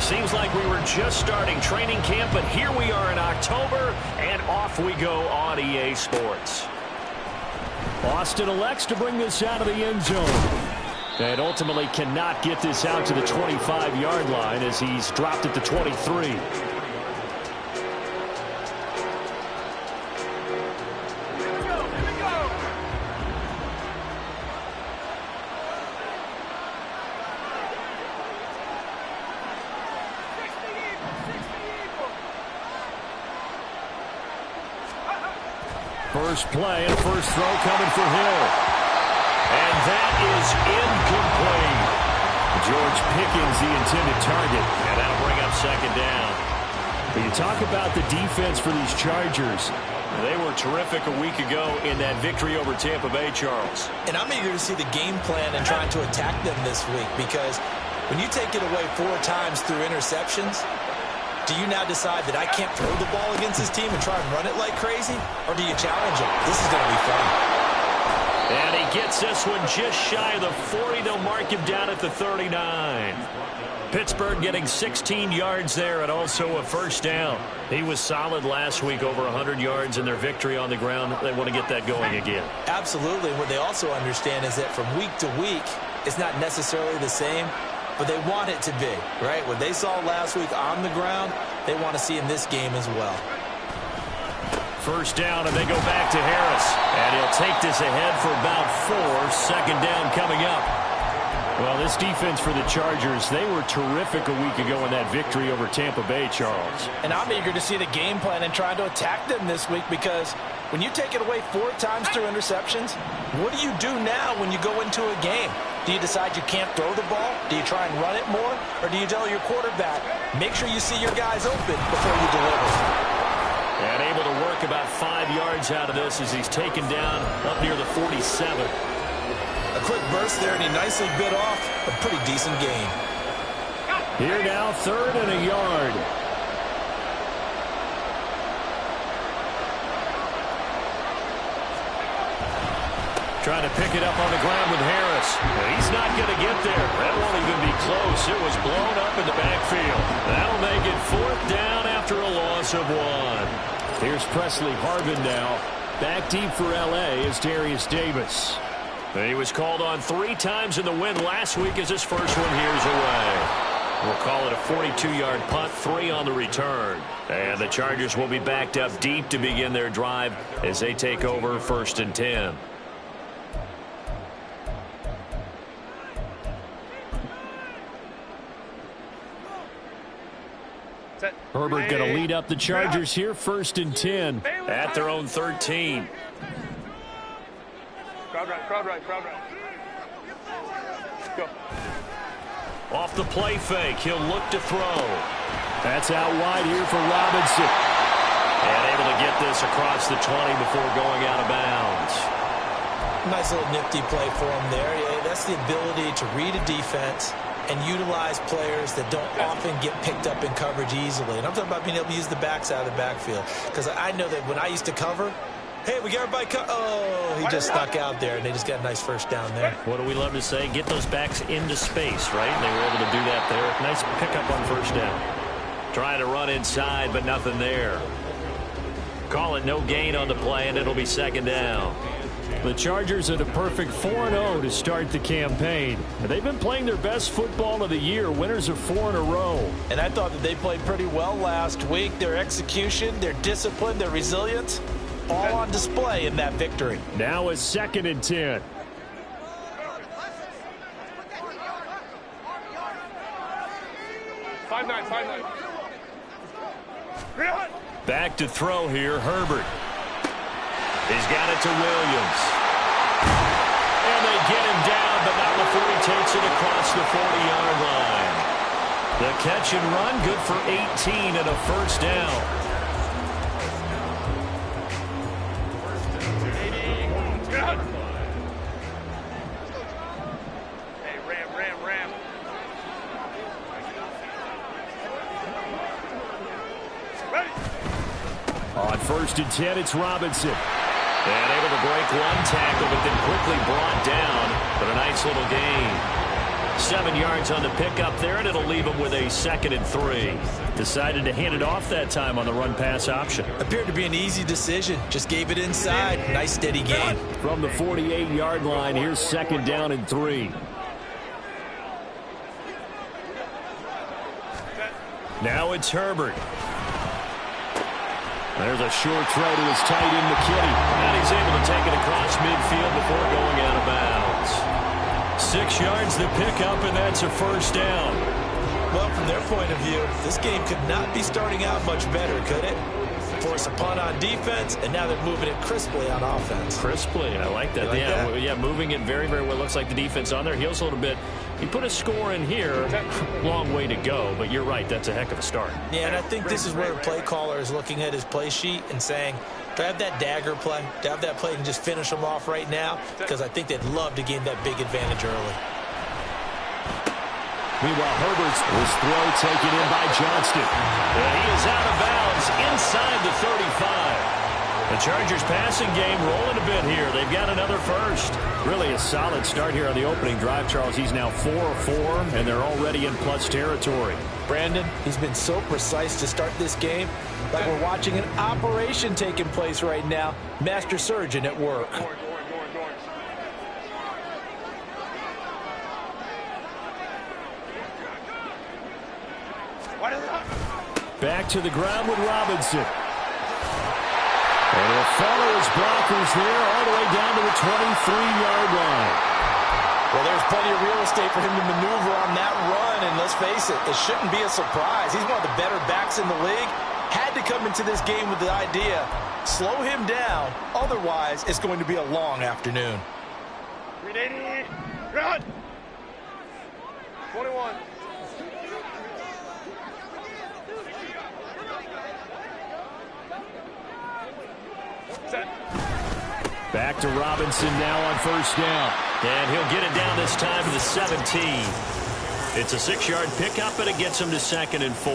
Seems like we were just starting training camp, but here we are in October, and off we go on EA Sports. Austin elects to bring this out of the end zone. And ultimately cannot get this out to the 25-yard line as he's dropped at the 23. First play and first throw coming for Hill. And that is incomplete. George Pickens, the intended target. And that'll bring up second down. When you talk about the defense for these Chargers, they were terrific a week ago in that victory over Tampa Bay, Charles. And I'm eager to see the game plan and trying to attack them this week, because when you take it away 4 times through interceptions, do you now decide that I can't throw the ball against this team and try and run it like crazy? Or do you challenge them? This is going to be fun. And he gets this one just shy of the 40. They'll mark him down at the 39. Pittsburgh getting 16 yards there and also a first down. He was solid last week, over 100 yards in their victory on the ground. They want to get that going again. Absolutely. What they also understand is that from week to week, it's not necessarily the same, but they want it to be, right? What they saw last week on the ground, they want to see in this game as well. First down, and they go back to Harris. And he'll take this ahead for about 4. Second down coming up. Well, this defense for the Chargers, they were terrific a week ago in that victory over Tampa Bay, Charles. And I'm eager to see the game plan and trying to attack them this week, because when you take it away 4 times through interceptions, what do you do now when you go into a game? Do you decide you can't throw the ball? Do you try and run it more? Or do you tell your quarterback, make sure you see your guys open before you deliver? And able to work about 5 yards out of this as he's taken down up near the 47. A quick burst there, and he nicely bit off a pretty decent gain. Here now, 3rd and a yard. Trying to pick it up on the ground with Harris. And he's not going to get there. That won't even be close. It was blown up in the backfield. That'll make it 4th down after a loss of 1. Here's Presley Harvin now. Back deep for L.A. is Darius Davis. He was called on 3 times in the win last week as his first one here's away. We'll call it a 42-yard punt, 3 on the return. And the Chargers will be backed up deep to begin their drive as they take over 1st and 10. Herbert going to lead up the Chargers here, 1st and 10. At their own 13. Crowd right. Go. Off the play fake, he'll look to throw. That's out wide here for Robinson. And able to get this across the 20 before going out of bounds. Nice little nifty play for him there. Yeah, that's the ability to read a defense and utilize players that don't often get picked up in coverage easily. And I'm talking about being able to use the backs out of the backfield. Because I know that when I used to cover, hey, we got everybody oh, he just stuck out there, and they just got a nice first down there. What do we love to say? Get those backs into space, right? And they were able to do that there. Nice pickup on first down. Trying to run inside, but nothing there. Call it no gain on the play, and it'll be 2nd down. The Chargers are the perfect 4-0 to start the campaign. They've been playing their best football of the year, winners of 4 in a row. And I thought that they played pretty well last week. Their execution, their discipline, their resilience, all on display in that victory. Now it's 2nd and 10. Back to throw here, Herbert. He's got it to Williams. And they get him down, but not before he takes it across the 40-yard line. The catch and run, good for 18 and a first down. Hey, Ram. Ready? On 1st and 10, it's Robinson. And able to break one tackle, but then quickly brought down. But a nice little gain. 7 yards on the pickup there, and it'll leave him with a 2nd and 3. Decided to hand it off that time on the run-pass option. Appeared to be an easy decision. Just gave it inside. Nice, steady gain. From the 48-yard line, here's 2nd down and 3. Now it's Herbert. There's a short throw to his tight end, McKinney. And he's able to take it across midfield before going out of bounds. 6 yards to pick up, and that's a 1st down. Well, from their point of view, this game could not be starting out much better, could it? Force a punt on defense, and now they're moving it crisply on offense. Crisply, I like that. Yeah, moving it very, very well. Looks like the defense on their heels a little bit. He put a score in here. Long way to go, but you're right. That's a heck of a start. Yeah, and I think this is where the play caller is looking at his play sheet and saying, do I have that dagger play? Do I have that play and just finish them off right now? Because I think they'd love to gain that big advantage early. Meanwhile, Herbert's throw taken in by Johnston. And he is out of bounds inside the 35. The Chargers passing game rolling a bit here. They've got another 1st. Really a solid start here on the opening drive, Charles. He's now 4 of 4, and they're already in plus territory. Brandon, he's been so precise to start this game. Like we're watching an operation taking place right now. Master surgeon at work. Back to the ground with Robinson. And he'll follow his blockers there all the way down to the 23-yard line. Well, there's plenty of real estate for him to maneuver on that run, and let's face it, it shouldn't be a surprise. He's one of the better backs in the league. Had to come into this game with the idea, slow him down, otherwise it's going to be a long afternoon. 380, run! 21. Back to Robinson now on 1st down. And he'll get it down this time to the 17. It's a 6-yard pickup, and it gets him to 2nd and 4.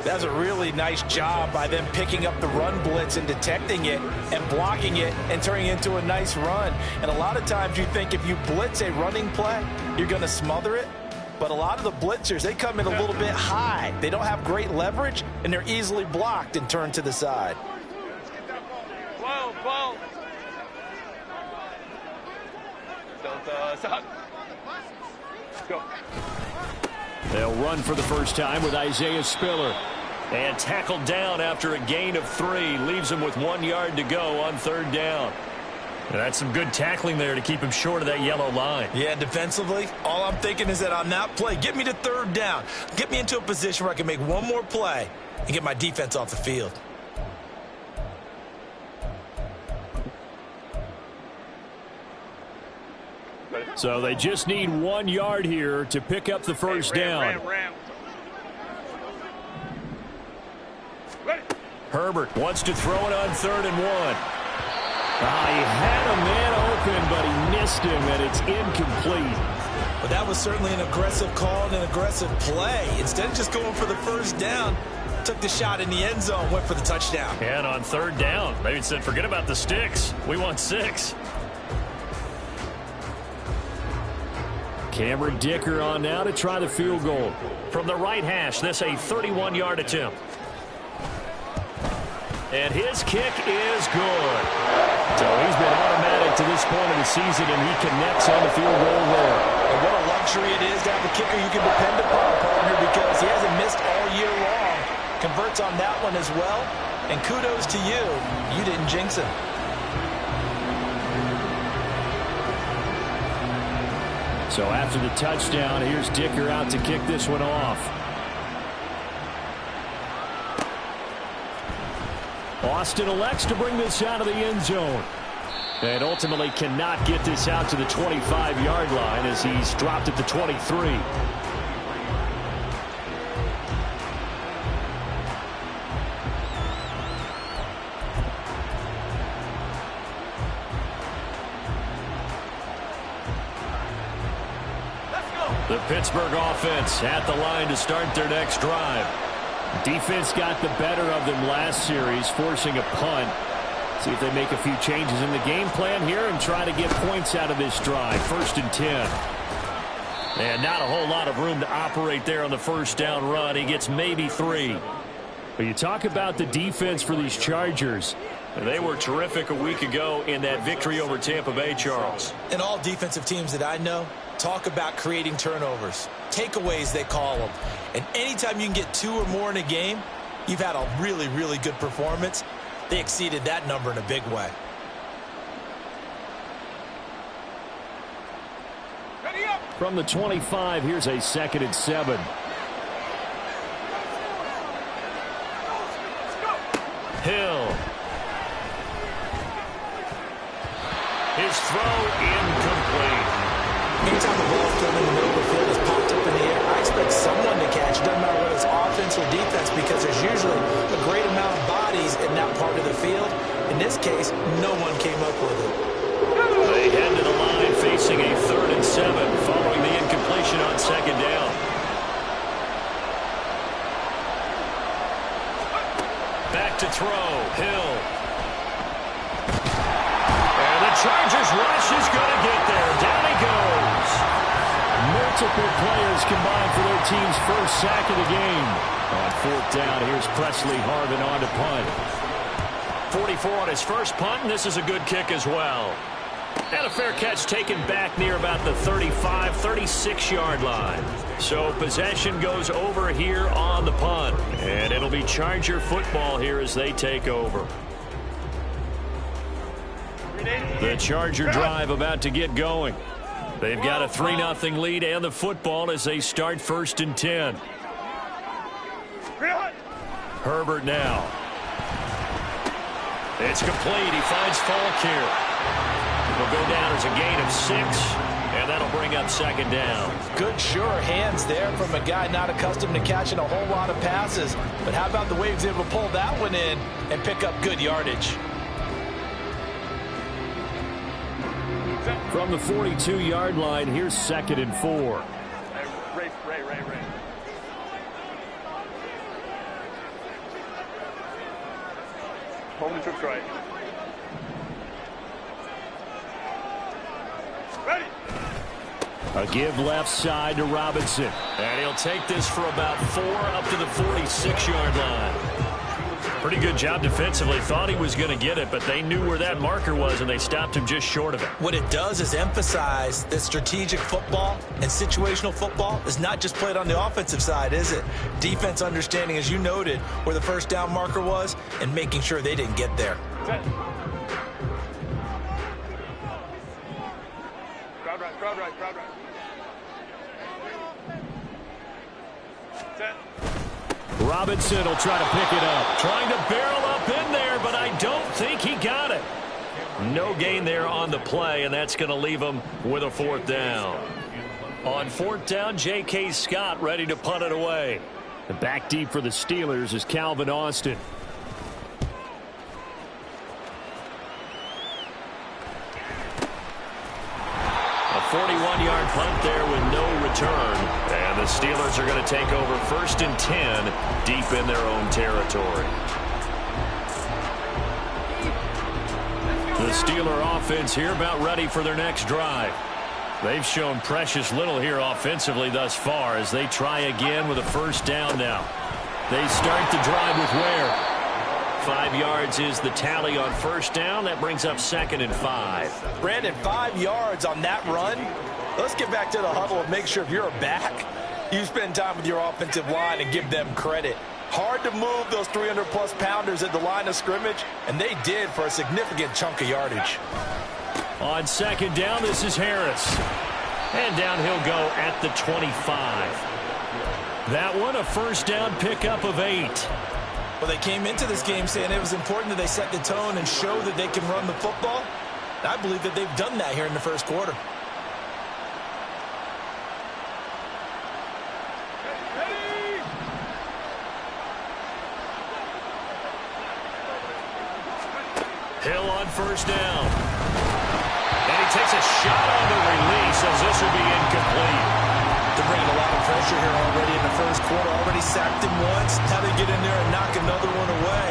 That's a really nice job by them picking up the run blitz and detecting it and blocking it and turning it into a nice run. And a lot of times you think if you blitz a running play, you're going to smother it. But a lot of the blitzers, they come in a little bit high. They don't have great leverage, and they're easily blocked and turned to the side. 12. Stop. Go. They'll run for the first time with Isaiah Spiller. And tackled down after a gain of 3. Leaves him with 1 yard to go on 3rd down. And that's some good tackling there to keep him short of that yellow line. Yeah, defensively, all I'm thinking is that on that play, get me to 3rd down. Get me into a position where I can make one more play and get my defense off the field. So they just need 1 yard here to pick up the 1st down. Ram. Herbert wants to throw it on 3rd and 1. He had a man open, but he missed him, and it's incomplete. But that was certainly an aggressive call and an aggressive play. Instead of just going for the 1st down, took the shot in the end zone, went for the touchdown. And on 3rd down, they said, forget about the sticks. We want 6. Cameron Dicker on now to try the field goal. From the right hash, this a 31-yard attempt. And his kick is good. So he's been automatic to this point of the season, and he connects on the field goal there. And what a luxury it is to have a kicker you can depend upon, partner, because he hasn't missed all year long. Converts on that one as well. And kudos to you. You didn't jinx him. So after the touchdown, here's Dicker out to kick this one off. Austin elects to bring this out of the end zone. And ultimately cannot get this out to the 25-yard line as he's dropped at the 23. The Pittsburgh offense at the line to start their next drive. Defense got the better of them last series, forcing a punt. See if they make a few changes in the game plan here and try to get points out of this drive. 1st and 10. And not a whole lot of room to operate there on the first down run. He gets maybe 3. But you talk about the defense for these Chargers. They were terrific a week ago in that victory over Tampa Bay, Charles. And all defensive teams that I know talk about creating turnovers. Takeaways, they call them. And anytime you can get 2 or more in a game, you've had a really, really good performance. They exceeded that number in a big way. From the 25, here's a 2nd and 7. Hill. His throw incomplete. Anytime the ball thrown in the middle of the field is popped up in the air, I expect someone to catch. It doesn't matter whether it's offense or defense, because there's usually a great amount of bodies in that part of the field. In this case, no one came up with it. They head to the line facing a 3rd and 7 following the incompletion on 2nd down. Back to throw. Hill. And the Chargers rush is going to get there. Down he goes. Multiple players combined for their team's first sack of the game. On 4th down, here's Presley Harvin on to punt. 44 on his first punt, and this is a good kick as well. And a fair catch taken back near about the 35, 36-yard line. So possession goes over here on the punt. And it'll be Charger football here as they take over. The Charger drive about to get going. They've got a 3-0 lead and the football as they start 1st and 10. Herbert now. It's complete. He finds Falk here. Will go down as a gain of 6, and that'll bring up 2nd down. Good, sure hands there from a guy not accustomed to catching a whole lot of passes. But how about the way he was able to pull that one in and pick up good yardage? From the 42-yard line, here's 2nd and 4. Ray. Hold the trips right. Ready. A give left side to Robinson. And he'll take this for about 4 up to the 46-yard line. Pretty good job defensively. Thought he was going to get it, but they knew where that marker was, and they stopped him just short of it. What it does is emphasize that strategic football and situational football is not just played on the offensive side, is it? Defense understanding, as you noted, where the first down marker was and making sure they didn't get there. Set. Crowd right. Set. Robinson will try to pick it up. Trying to barrel up in there, but I don't think he got it. No gain there on the play, and that's going to leave him with a 4th down. On 4th down, J.K. Scott ready to punt it away. The back deep for the Steelers is Calvin Austin. A 41-yard punt there with no return. And the Steelers are going to take over 1st and 10 deep in their own territory. The Steeler offense here about ready for their next drive. They've shown precious little here offensively thus far as they try again with a 1st down now. They start the drive with Ware. 5 yards is the tally on 1st down. That brings up 2nd and 5. Brandon, 5 yards on that run. Let's get back to the huddle and make sure if you're a back, you spend time with your offensive line and give them credit. Hard to move those 300-plus pounders at the line of scrimmage, and they did for a significant chunk of yardage. On 2nd down, this is Harris. And down he'll go at the 25. That one a 1st down pickup of 8. Well, they came into this game saying it was important that they set the tone and show that they can run the football. And I believe that they've done that here in the 1st quarter. Hill on 1st down. And he takes a shot on the release as this will be incomplete. They're bringing a lot of pressure here already in the 1st quarter. Already sacked him once. How they get in there and knock another one away.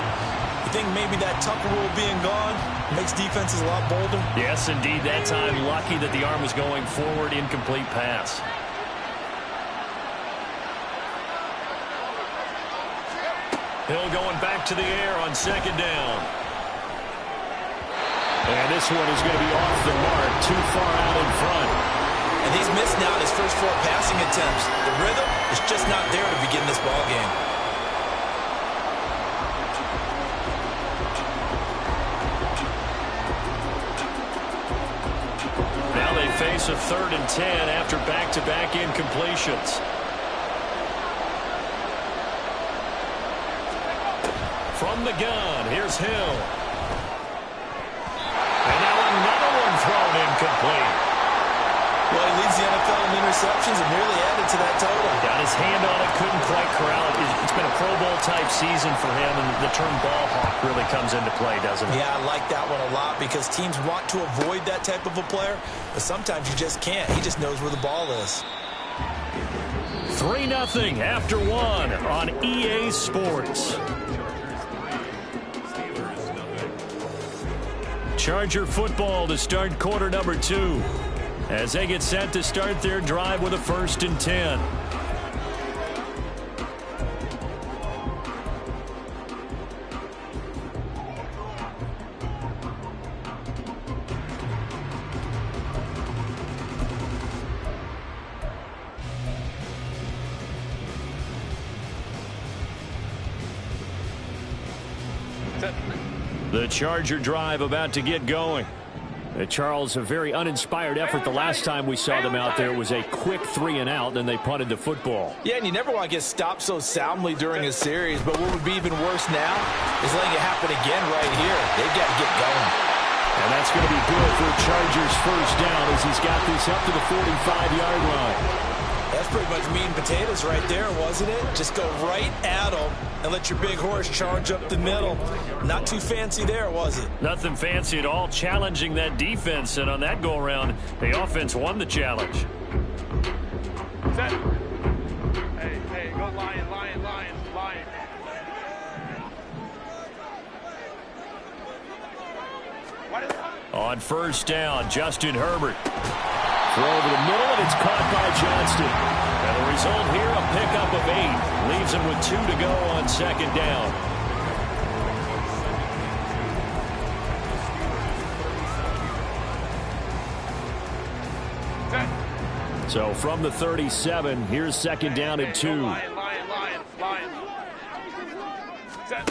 You think maybe that Tucker rule being gone makes defenses a lot bolder? Yes, indeed. That time lucky that the arm was going forward. Incomplete pass. Hill going back to the air on second down. And this one is going to be off the mark, too far out in front. And he's missed now in his first 4 passing attempts. The rhythm is just not there to begin this ball game. Now they face a 3rd and 10 after back-to-back incompletions. From the gun, here's Hill. And now another one thrown incomplete. Well, he leads the NFL in interceptions and nearly added to that total. Got his hand on it, couldn't quite corral it. It's been a Pro Bowl-type season for him, and the term ball hawk really comes into play, doesn't it? Yeah, I like that one a lot because teams want to avoid that type of a player, but sometimes you just can't. He just knows where the ball is. 3-0 after 1 on EA Sports. Charger football to start quarter number 2 as they get set to start their drive with a 1st and 10. The Charger drive about to get going. Charles, a very uninspired effort the last time we saw them out there. It was a quick 3-and-out, then they punted the football. Yeah, and you never want to get stopped so soundly during a series, but what would be even worse now is letting it happen again right here. They've got to get going. And that's going to be good for Chargers' 1st down as he's got this up to the 45-yard line. That's pretty much meat and potatoes right there, wasn't it? Just go right at them and let your big horse charge up the middle. Not too fancy there, was it? Nothing fancy at all, challenging that defense. And on that go-around, the offense won the challenge. Set. Hey, go Lion, Lion, Lion, Lion. What is that? On 1st down, Justin Herbert. Throw over the middle, and it's caught by Johnston. And the result here, a pickup of 8. Leaves him with 2 to go on 2nd down. So from the 37, here's 2nd down and 2. Lion, Lion, Lion, Lion. Set.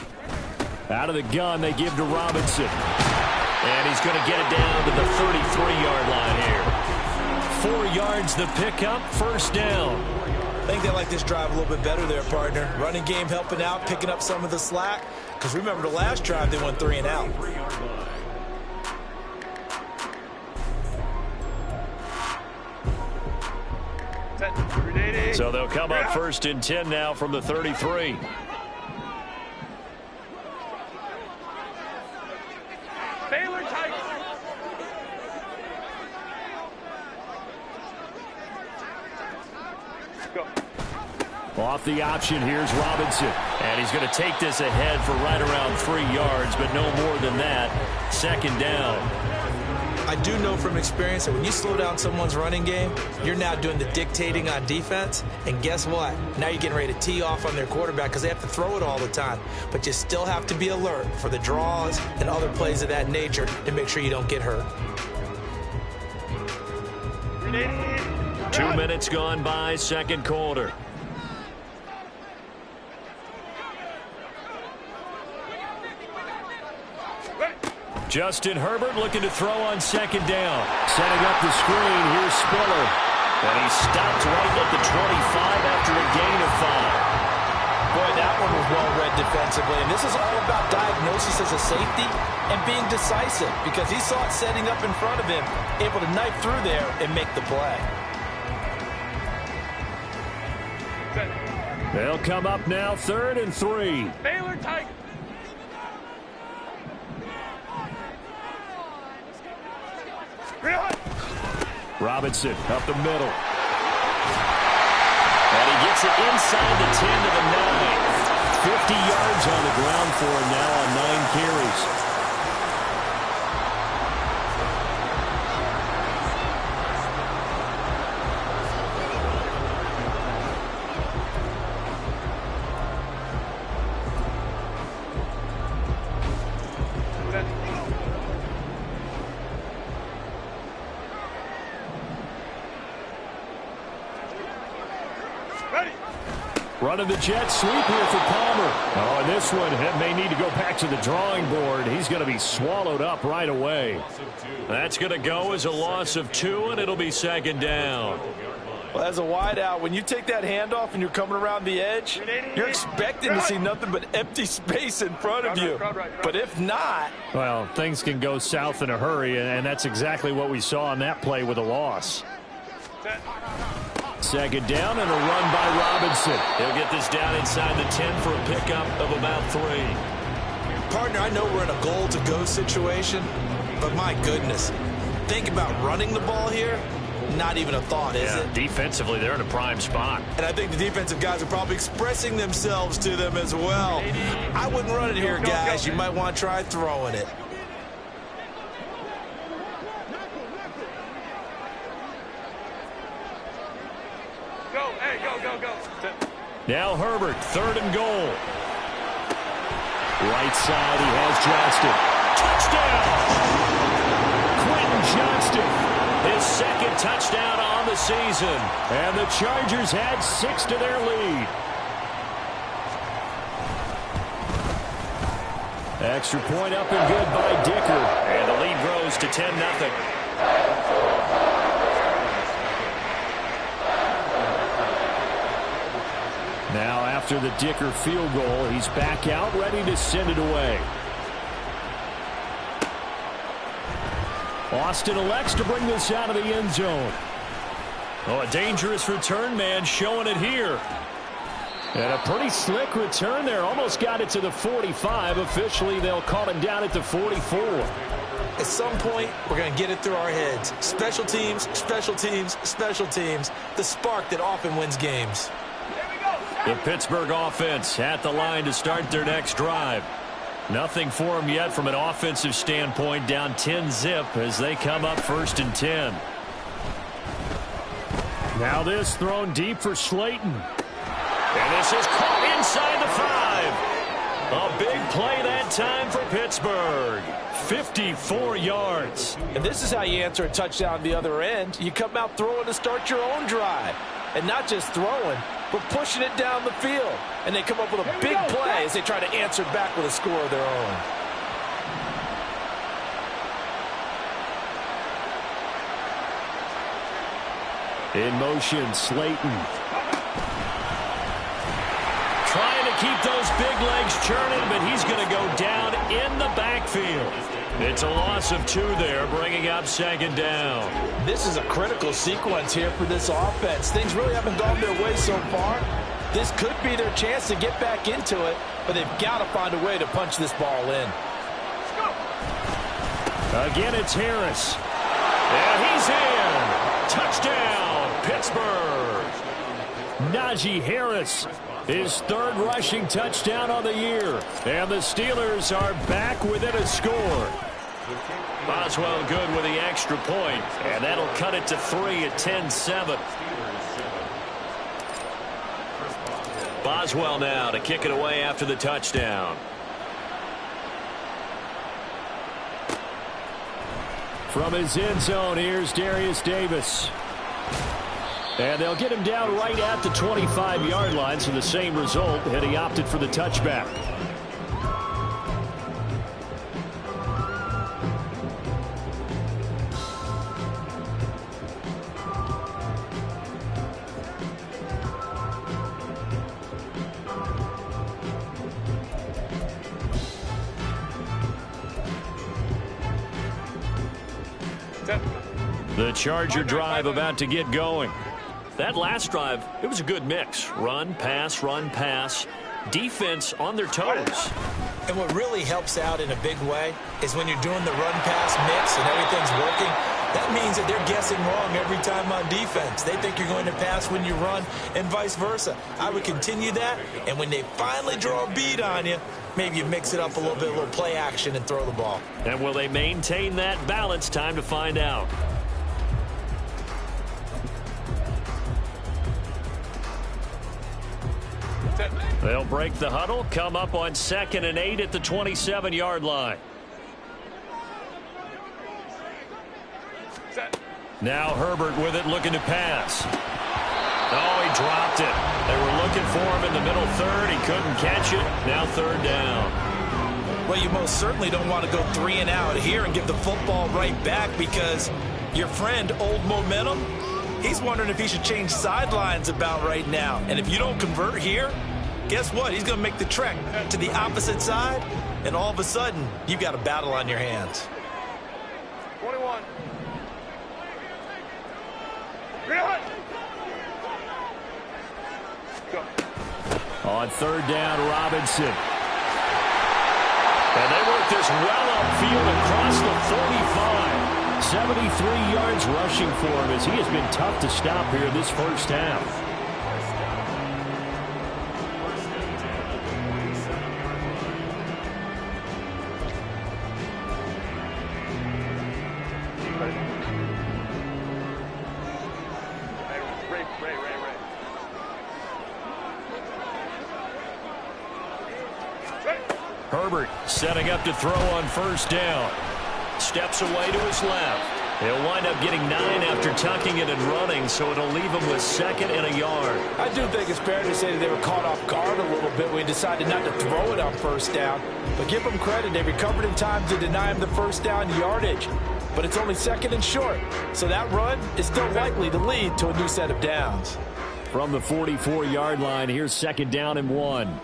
Out of the gun, they give to Robinson. And he's going to get it down to the 33-yard line here. 4 yards the pickup, 1st down. I think they like this drive a little bit better there, partner. Running game helping out, picking up some of the slack. Because remember the last drive, they went 3-and-out. So they'll come up 1st and 10 now from the 33. Baylor tight. Go. Off the option, here's Robinson. And he's going to take this ahead for right around 3 yards, but no more than that. 2nd down. I do know from experience that when you slow down someone's running game, you're now doing the dictating on defense. And guess what? Now you're getting ready to tee off on their quarterback because they have to throw it all the time. But you still have to be alert for the draws and other plays of that nature to make sure you don't get hurt. 2 minutes gone by, 2nd quarter. Justin Herbert looking to throw on 2nd down. Setting up the screen, here's Spiller. And he stopped right at the 25 after a gain of 5. Boy, that one was well read defensively. And this is all about diagnosis as a safety and being decisive because he saw it setting up in front of him, able to knife through there and make the play. They'll come up now 3rd and 3. Baylor tight. Robinson up the middle. And he gets it inside the 10 to the 9. 50 yards on the ground for him now on 9 carries. Ready. Running the jet sweep here for Palmer. Oh, and this one may need to go back to the drawing board. He's going to be swallowed up right away. That's going to go as a loss of 2, and it'll be second down. Well, as a wideout, when you take that handoff and you're coming around the edge, you're expecting to see nothing but empty space in front of you. But if not... Well, things can go south in a hurry, and that's exactly what we saw on that play with a loss. Second down and a run by Robinson. He'll get this down inside the 10 for a pickup of about 3. Partner, I know we're in a goal-to-go situation, but my goodness, think about running the ball here. Not even a thought, is it? Defensively, they're in a prime spot. And I think the defensive guys are probably expressing themselves to them as well. I wouldn't run it here, guys. You might want to try throwing it. Go, hey, go. Now Herbert, 3rd and goal. Right side, he has Johnston. Touchdown! Quentin Johnston. His second touchdown on the season. And the Chargers add 6 to their lead. Extra point up and good by Dicker. And the lead grows to 10-0. Now after the Dicker field goal, he's back out, ready to send it away. Austin elects to bring this out of the end zone. Oh, a dangerous return man showing it here. And a pretty slick return there. Almost got it to the 45. Officially, they'll call him down at the 44. At some point, we're going to get it through our heads. Special teams, special teams, special teams. The spark that often wins games. The Pittsburgh offense at the line to start their next drive. Nothing for them yet from an offensive standpoint, down 10-0 as they come up 1st and 10. Now this thrown deep for Slayton. And this is caught inside the 5. A big play that time for Pittsburgh. 54 yards. And this is how you answer a touchdown the other end. You come out throwing to start your own drive. And not just throwing, but pushing it down the field. And they come up with a big play as they try to answer back with a score of their own. In motion, Slayton. Trying to keep those big legs churning, but he's going to go down in the backfield. It's a loss of 2 there, bringing up 2nd down. This is a critical sequence here for this offense. Things really haven't gone their way so far. This could be their chance to get back into it, but they've got to find a way to punch this ball in. Again, it's Harris. And he's in. Touchdown, Pittsburgh. Najee Harris, his 3rd rushing touchdown on the year. And the Steelers are back within a score. Boswell good with the extra point, and that'll cut it to 3 at 10-7. Boswell now to kick it away after the touchdown. From his end zone, here's Darius Davis. And they'll get him down right at the 25-yard line, so the same result, and he opted for the touchback. The Charger drive about to get going. That last drive, it was a good mix. Run, pass, defense on their toes. And what really helps out in a big way is when you're doing the run-pass mix and everything's working, that means that they're guessing wrong every time on defense. They think you're going to pass when you run and vice versa. I would continue that, and when they finally draw a beat on you, maybe you mix it up a little play action and throw the ball. And will they maintain that balance? Time to find out. They'll break the huddle, come up on 2nd and 8 at the 27-yard line. Now Herbert with it, looking to pass. Oh, he dropped it. They were looking for him in the middle third. He couldn't catch it. Now third down. Well, you most certainly don't want to go 3 and out here and give the football right back, because your friend, Old Momentum, he's wondering if he should change sidelines about right now. And if you don't convert here, guess what? He's going to make the trek to the opposite side, and all of a sudden, you've got a battle on your hands. 21. Go. On third down, Robinson. And they work this well upfield across the 45. 73 yards rushing for him, as he has been tough to stop here this first half. Herbert setting up to throw on first down. Steps away to his left. He'll wind up getting 9 after tucking it and running, so it'll leave him with 2nd and a yard. I do think it's fair to say that they were caught off guard a little bit when he decided not to throw it on first down. But give them credit. They recovered in time to deny him the first down yardage. But it's only 2nd and short. So that run is still likely to lead to a new set of downs. From the 44-yard line, here's 2nd down and 1.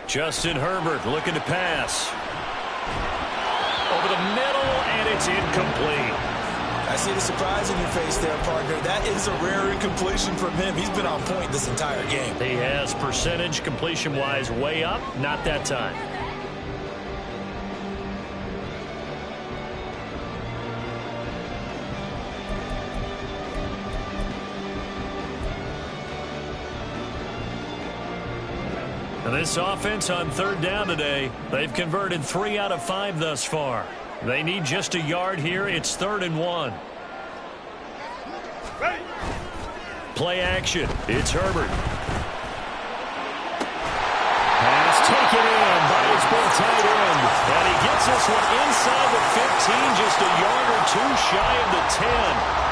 Justin Herbert looking to pass. Over the middle, and it's incomplete. I see the surprise in your face there, partner. That is a rare incompletion from him. He's been on point this entire game. He has percentage completion-wise way up. Not that time. This offense on third down today, they've converted 3 out of 5 thus far. They need just a yard here. It's 3rd and 1. Play action. It's Herbert. Pass taken in by his big tight end. And he gets this one inside the 15, just a yard or 2 shy of the 10.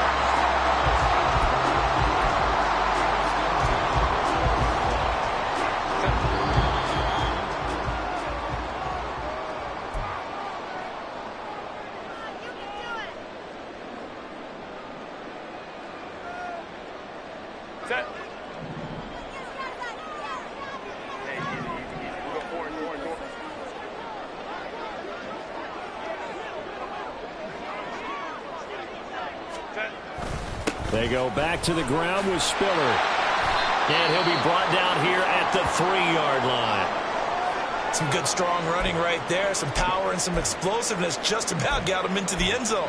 They go back to the ground with Spiller. And he'll be brought down here at the 3-yard line. Some good strong running right there. Some power and some explosiveness just about got him into the end zone.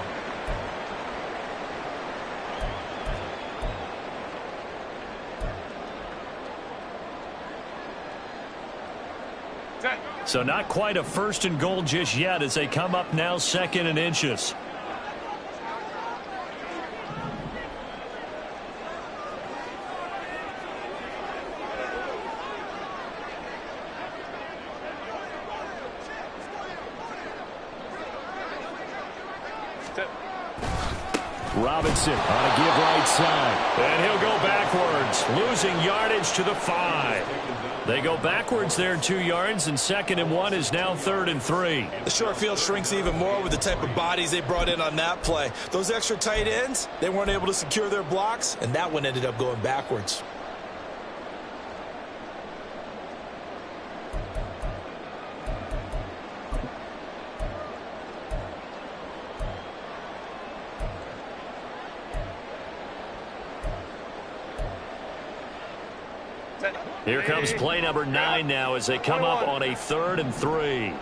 So not quite a 1st and goal just yet as they come up now 2nd and inches. Robinson on a give right side. And he'll go backwards, losing yardage to the 5. They go backwards there 2 yards, and 2nd and 1 is now 3rd and 3. The short field shrinks even more with the type of bodies they brought in on that play. Those extra tight ends, they weren't able to secure their blocks, and that one ended up going backwards. Here comes play number 9 now as they come up on a 3rd and 3.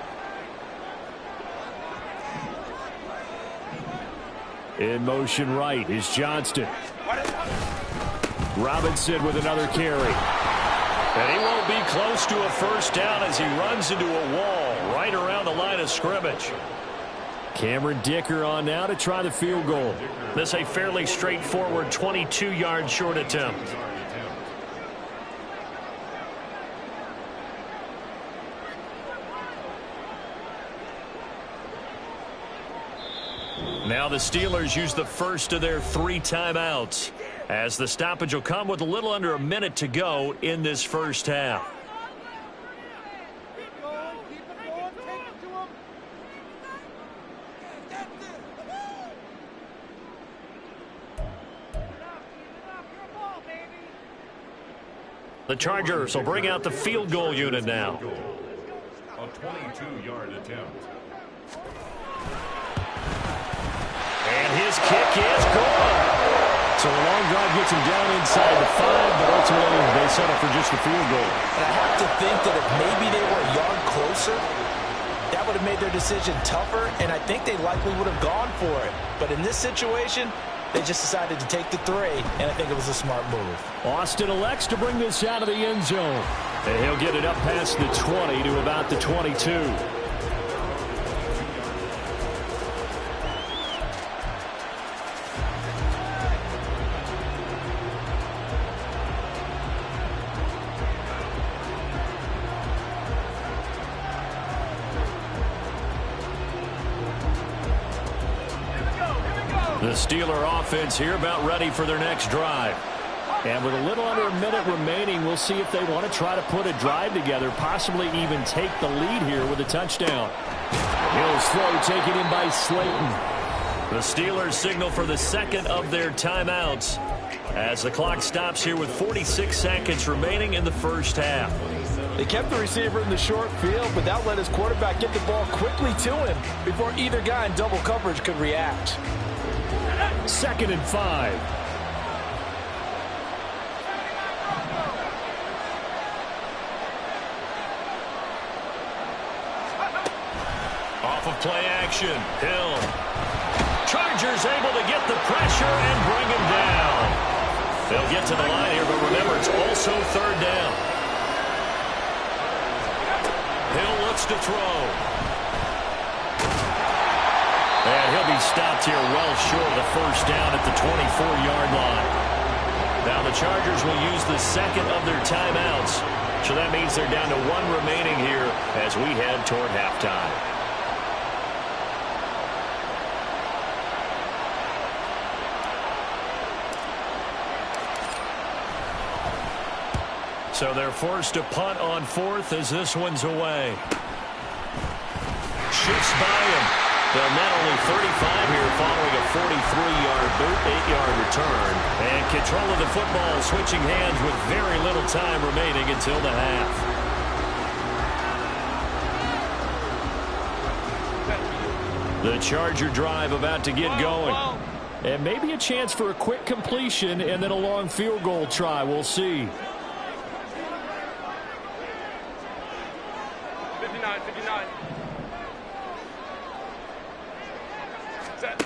In motion right is Johnston. Robinson with another carry. And he won't be close to a first down as he runs into a wall right around the line of scrimmage. Cameron Dicker on now to try the field goal. This a fairly straightforward 22-yard short attempt. Now the Steelers use the first of their 3 timeouts, as the stoppage will come with a little under a minute to go in this first half. The Chargers will bring out the field goal unit now. A 22-yard attempt. And his kick is good. So a long drive gets him down inside the 5, but ultimately they settle for just a field goal. And I have to think that if maybe they were a yard closer, that would have made their decision tougher, and I think they likely would have gone for it. But in this situation, they just decided to take the 3, and I think it was a smart move. Austin elects to bring this out of the end zone. And he'll get it up past the 20 to about the 22. The Steeler offense here about ready for their next drive. And with a little under a minute remaining, we'll see if they want to try to put a drive together, possibly even take the lead here with a touchdown. Hill's throw taken in by Slayton. The Steelers signal for the second of their timeouts as the clock stops here with 46 seconds remaining in the first half. They kept the receiver in the short field, but that let his quarterback get the ball quickly to him before either guy in double coverage could react. 2nd and 5. Off of play action, Hill. Chargers able to get the pressure and bring him down. They'll get to the line here, but remember, it's also 3rd down. Hill looks to throw. And he'll be stopped here well short of the first down at the 24-yard line. Now the Chargers will use the second of their timeouts. So that means they're down to 1 remaining here as we head toward halftime. So they're forced to punt on 4th as this one's away. Shifts by him. They'll net only 35 here following a 43-yard boot, 8-yard return. And control of the football switching hands with very little time remaining until the half. The Charger drive about to get going. And maybe a chance for a quick completion and then a long field goal try. We'll see. 59. Set.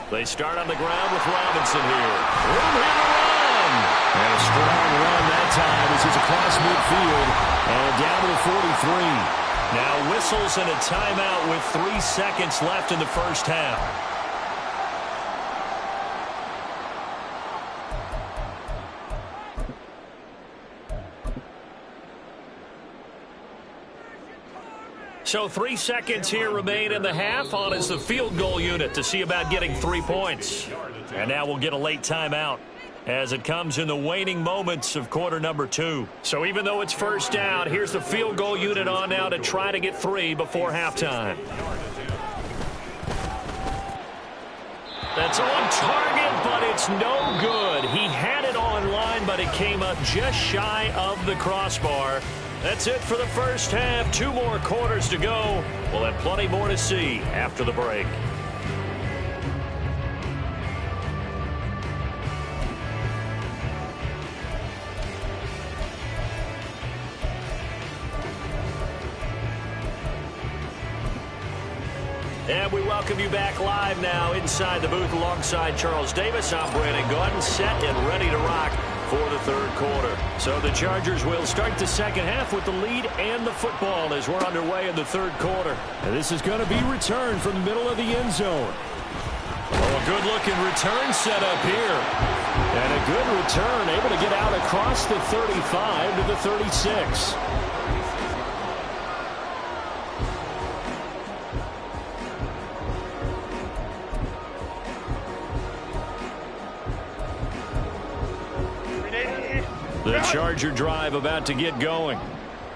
They start on the ground with Robinson here. Room here to run. And a strong run that time as he's across midfield and down to the 43. Now whistles and a timeout with 3 seconds left in the first half. So 3 seconds here remain in the half. On is the field goal unit to see about getting 3 points. And now we'll get a late timeout as it comes in the waning moments of quarter number 2. So even though it's first down, here's the field goal unit on now to try to get 3 before halftime. That's on target, but it's no good. He had it on line, but it came up just shy of the crossbar. That's it for the first half. 2 more quarters to go. We'll have plenty more to see after the break. And we welcome you back live now inside the booth alongside Charles Davis. I'm Brandon Gordon, set and ready to rock for the third quarter. So the Chargers will start the second half with the lead and the football as we're underway in the third quarter. And this is going to be returned from the middle of the end zone. Oh, a good-looking return set up here. And a good return, able to get out across the 35 to the 36. The Charger drive about to get going.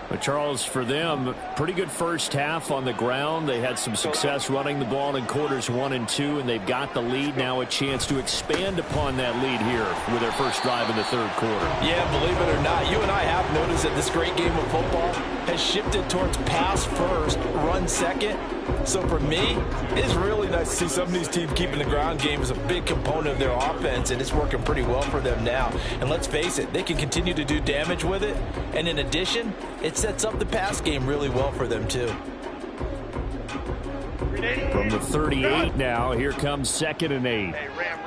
But Charles, for them, pretty good first half on the ground. They had some success running the ball in quarters 1 and 2, and they've got the lead. Now a chance to expand upon that lead here with their first drive in the third quarter. Yeah, believe it or not, you and I have noticed that this great game of football has shifted towards pass first, run second. So for me, it's really nice to see some of these teams keeping the ground game as a big component of their offense, and it's working pretty well for them now. And let's face it, they can continue to do damage with it. And in addition, it sets up the pass game really well for them too. From the 38 now, here comes 2nd and 8. Hey, ram.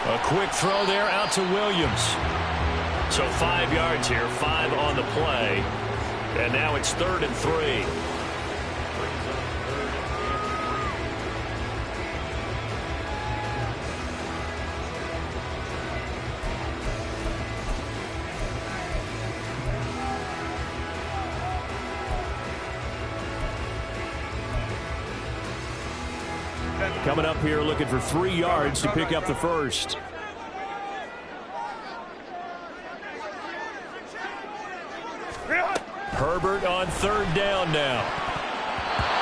A quick throw there out to Williams. So 5 yards here, 5 on the play. And now it's 3rd and 3. Coming up here looking for 3 yards to pick up the first. Herbert on 3rd down now.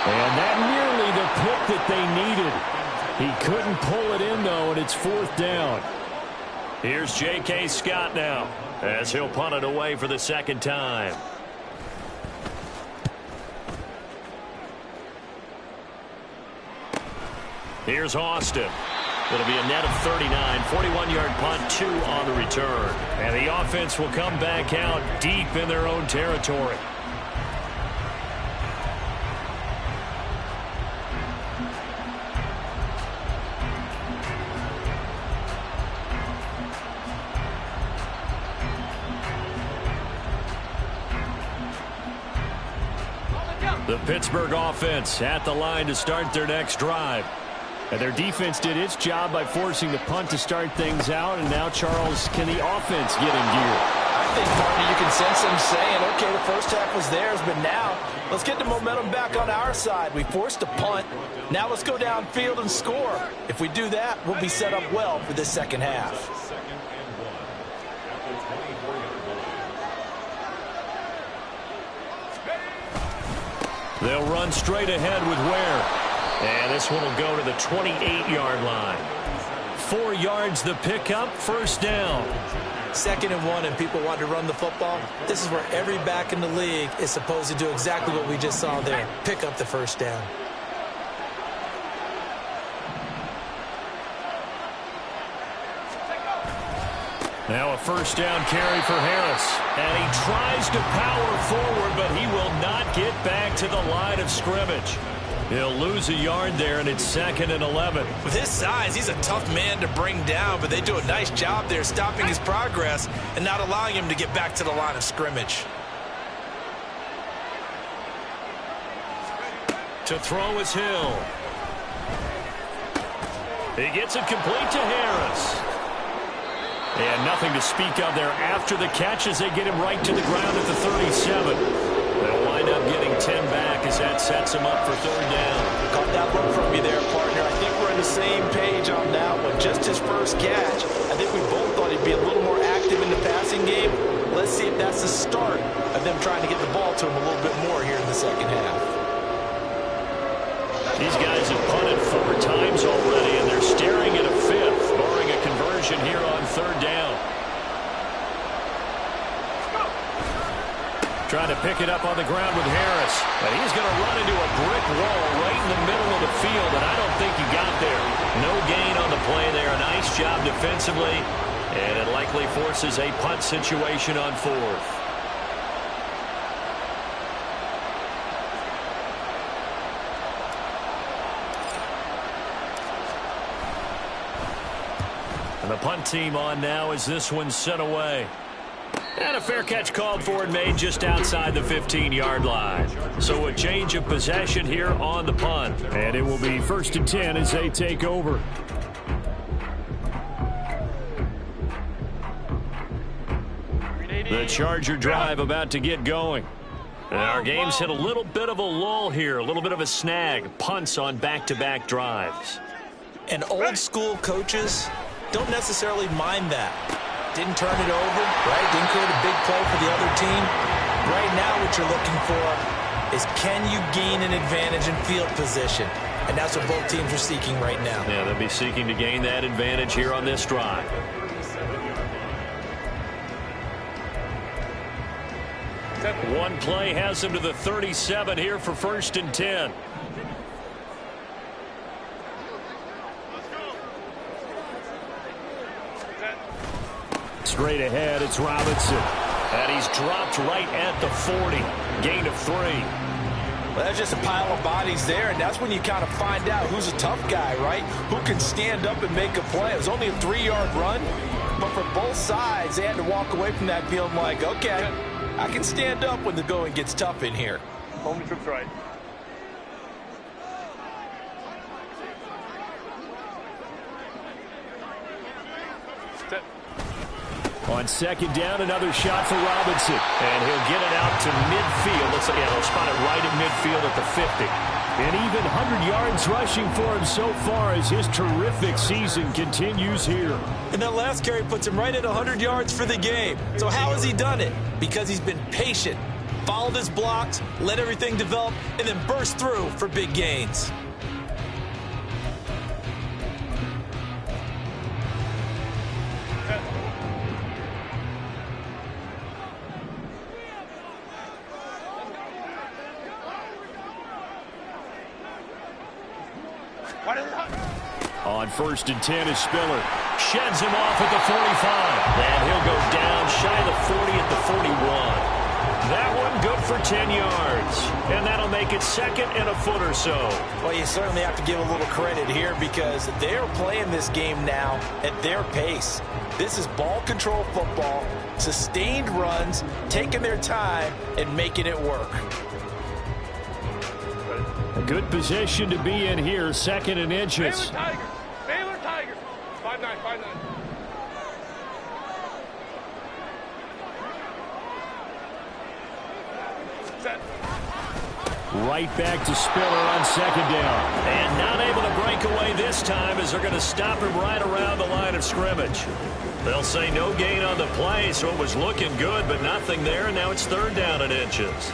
And that nearly the pick that they needed. He couldn't pull it in, though, and it's 4th down. Here's J.K. Scott now as he'll punt it away for the 2nd time. Here's Austin. It'll be a net of 39, 41-yard punt, 2 on the return. And the offense will come back out deep in their own territory. The Pittsburgh offense at the line to start their next drive. And their defense did its job by forcing the punt to start things out. And now, Charles, can the offense get in gear? I think, Marty, you can sense them saying, okay, the first half was theirs, but now let's get the momentum back on our side. We forced a punt. Now let's go downfield and score. If we do that, we'll be set up well for this second half. They'll run straight ahead with Ware. And this one will go to the 28-yard line. 4 yards the pickup, 1st down. 2nd and 1 and people want to run the football. This is where every back in the league is supposed to do exactly what we just saw there. Pick up the 1st down. Now a 1st down carry for Harris. And he tries to power forward, but he will not get back to the line of scrimmage. He'll lose a yard there, and it's 2nd and 11. With his size, he's a tough man to bring down, but they do a nice job there stopping his progress and not allowing him to get back to the line of scrimmage. To throw is Hill. He gets it complete to Harris. And nothing to speak of there after the catch as they get him right to the ground at the 37. They'll wind up getting 10 back as that sets him up for 3rd down. Caught that look from you there, partner. I think we're on the same page on that one. Just his first catch. I think we both thought he'd be a little more active in the passing game. Let's see if that's the start of them trying to get the ball to him a little bit more here in the second half. These guys have punted 4 times already, and they're staring at a 5th, barring a conversion here on 3rd down. Trying to pick it up on the ground with Harris. And he's going to run into a brick wall right in the middle of the field, and I don't think he got there. No gain on the play there. A nice job defensively, and it likely forces a punt situation on 4th. And the punt team on now as this one's sent away. And a fair catch called for and made just outside the 15-yard line. So a change of possession here on the punt. And it will be 1st and 10 as they take over. The Charger drive about to get going. And our game's hit a little bit of a lull here, a little bit of a snag. Punts on back-to-back drives. And old-school coaches don't necessarily mind that. Didn't turn it over, right? Didn't create a big play for the other team. Right now what you're looking for is, can you gain an advantage in field position? And that's what both teams are seeking right now. Yeah, they'll be seeking to gain that advantage here on this drive. One play has them to the 37 here for 1st and 10. Straight ahead, it's Robinson. And he's dropped right at the 40. Gain of 3. Well, that's just a pile of bodies there, and that's when you kind of find out who's a tough guy, right? Who can stand up and make a play. It was only a 3-yard run, but for both sides, they had to walk away from that field like, okay, I can stand up when the going gets tough in here. Home troops right. Set. On 2nd down, another shot for Robinson. And he'll get it out to midfield. Looks like he'll spot it right at midfield at the 50. And even 100 yards rushing for him so far as his terrific season continues here. And that last carry puts him right at 100 yards for the game. So how has he done it? Because he's been patient, followed his blocks, let everything develop, and then burst through for big gains. On 1st and 10 is Spiller. Sheds him off at the 45. And he'll go down shy of the 40 at the 41. That one good for 10 yards. And that'll make it 2nd and a foot or so. Well, you certainly have to give a little credit here because they're playing this game now at their pace. This is ball control football, sustained runs, taking their time and making it work. A good position to be in here, 2nd and inches. Baylor Tigers. Baylor Tigers. 5-9, 5-9. Set. Right back to Spiller on 2nd down. And not able to break away this time as they're going to stop him right around the line of scrimmage. They'll say no gain on the play, so it was looking good, but nothing there, and now it's 3rd down and inches.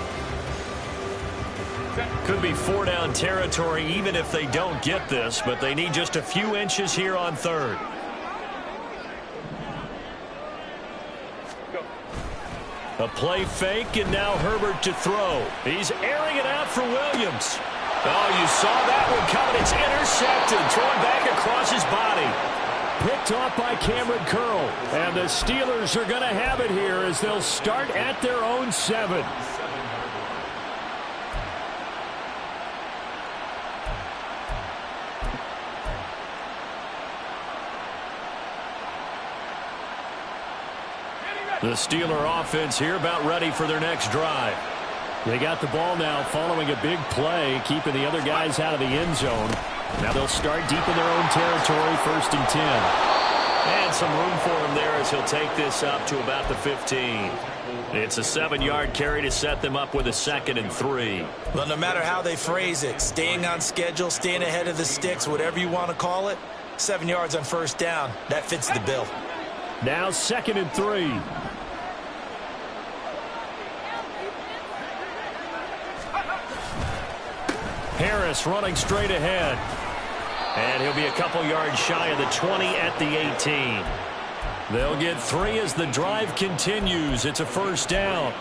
Could be 4-down territory even if they don't get this, but they need just a few inches here on 3rd. A play fake, and now Herbert to throw. He's airing it out for Williams. Oh, you saw that one coming. It's intercepted, thrown back across his body. Picked off by Cameron Curl. And the Steelers are going to have it here as they'll start at their own 7. The Steeler offense here about ready for their next drive. They got the ball now following a big play, keeping the other guys out of the end zone. Now they'll start deep in their own territory, 1st and 10. And some room for him there as he'll take this up to about the 15. It's a 7-yard carry to set them up with a 2nd and 3. Well, no matter how they phrase it, staying on schedule, staying ahead of the sticks, whatever you want to call it, 7 yards on 1st down, that fits the bill. Now 2nd and 3. Harris running straight ahead. And he'll be a couple yards shy of the 20 at the 18. They'll get 3 as the drive continues. It's a 1st down.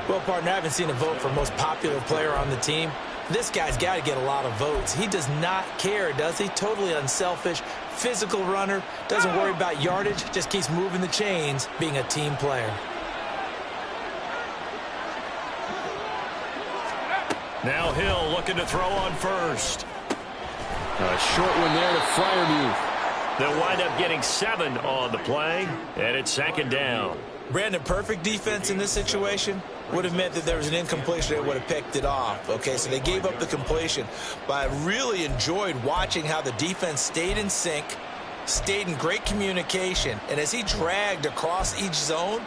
Well, partner, I haven't seen a vote for most popular player on the team. This guy's got to get a lot of votes. He does not care, does he? Totally unselfish, physical runner, doesn't worry about yardage, just keeps moving the chains, being a team player. Now Hill looking to throw on 1st. A short one there to Freiermuth. They'll wind up getting 7 on the play, and it's 2nd down. Brandon, perfect defense in this situation would have meant that there was an incompletion that would have picked it off. Okay, so they gave up the completion, but I really enjoyed watching how the defense stayed in sync, stayed in great communication, and as he dragged across each zone,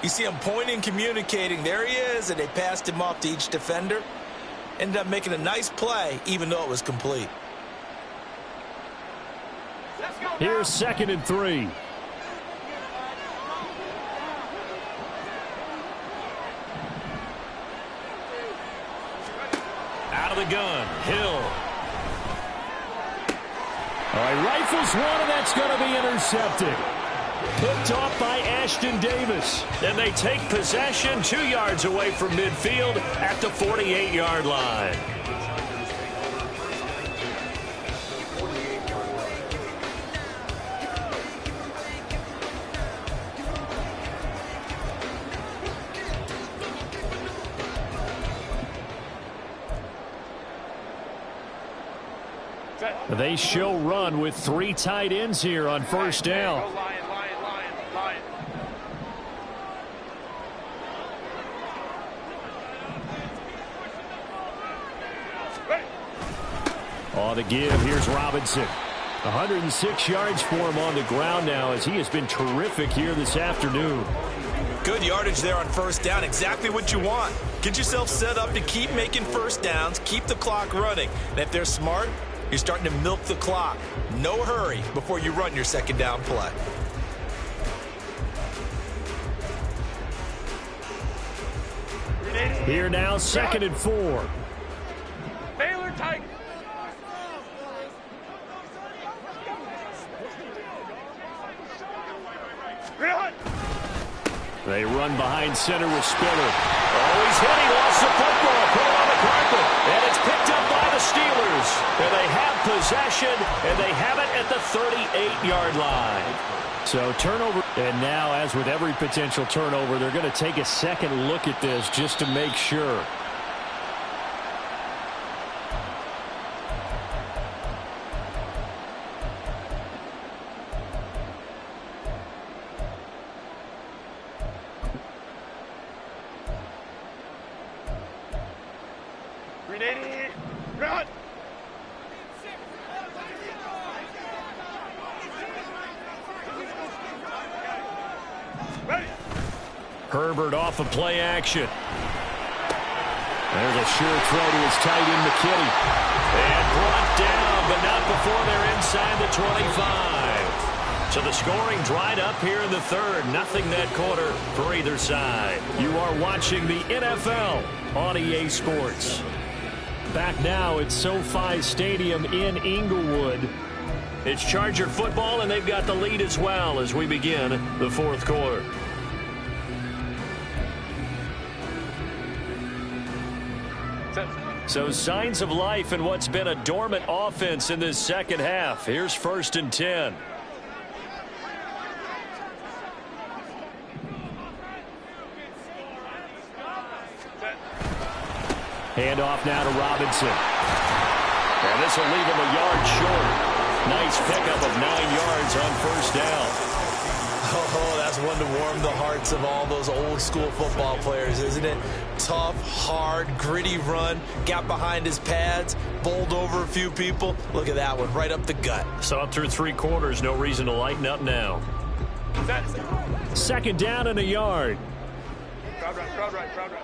You see him pointing, communicating. There he is, and they passed him off to each defender. Ended up making a nice play, even though it was complete. Here's 2nd and 3. Out of the gun, Hill. All right, rifles one, and that's going to be intercepted. Picked off by Ashton Davis. And they take possession 2 yards away from midfield at the 48-yard line. They show run with 3 tight ends here on first down. Go Lion. On the give, here's Robinson. 106 yards for him on the ground now as he has been terrific here this afternoon. Good yardage there on first down. Exactly what you want. Get yourself set up to keep making first downs, keep the clock running. And if they're smart, you're starting to milk the clock. No hurry before you run your second down play. Here now, 2nd and 4. Baylor Tigers. They run behind center with Spiller. Oh, he's hit. He lost the football. Put it on the carpet. And it's picked up by the Steelers. And they have possession, and they have it at the 38-yard line. So turnover. And now, as with every potential turnover, they're going to take a second look at this just to make sure. Run! Ready! Herbert off of play action. There's a sure throw to his tight end, McKinney. And brought down, but not before they're inside the 25. So the scoring dried up here in the third. Nothing that quarter for either side. You are watching the NFL on EA Sports. Back now at SoFi Stadium in Inglewood. It's Charger football, and they've got the lead as well as we begin the fourth quarter. So signs of life in what's been a dormant offense in this second half. Here's 1st and 10. Handoff now to Robinson. And this will leave him a yard short. Nice pickup of 9 yards on first down. Oh, that's one to warm the hearts of all those old school football players, isn't it? Tough, hard, gritty run. Got behind his pads, bowled over a few people. Look at that one, right up the gut. Saw it through 3 quarters. No reason to lighten up now. 2nd down and a yard. Crowd right.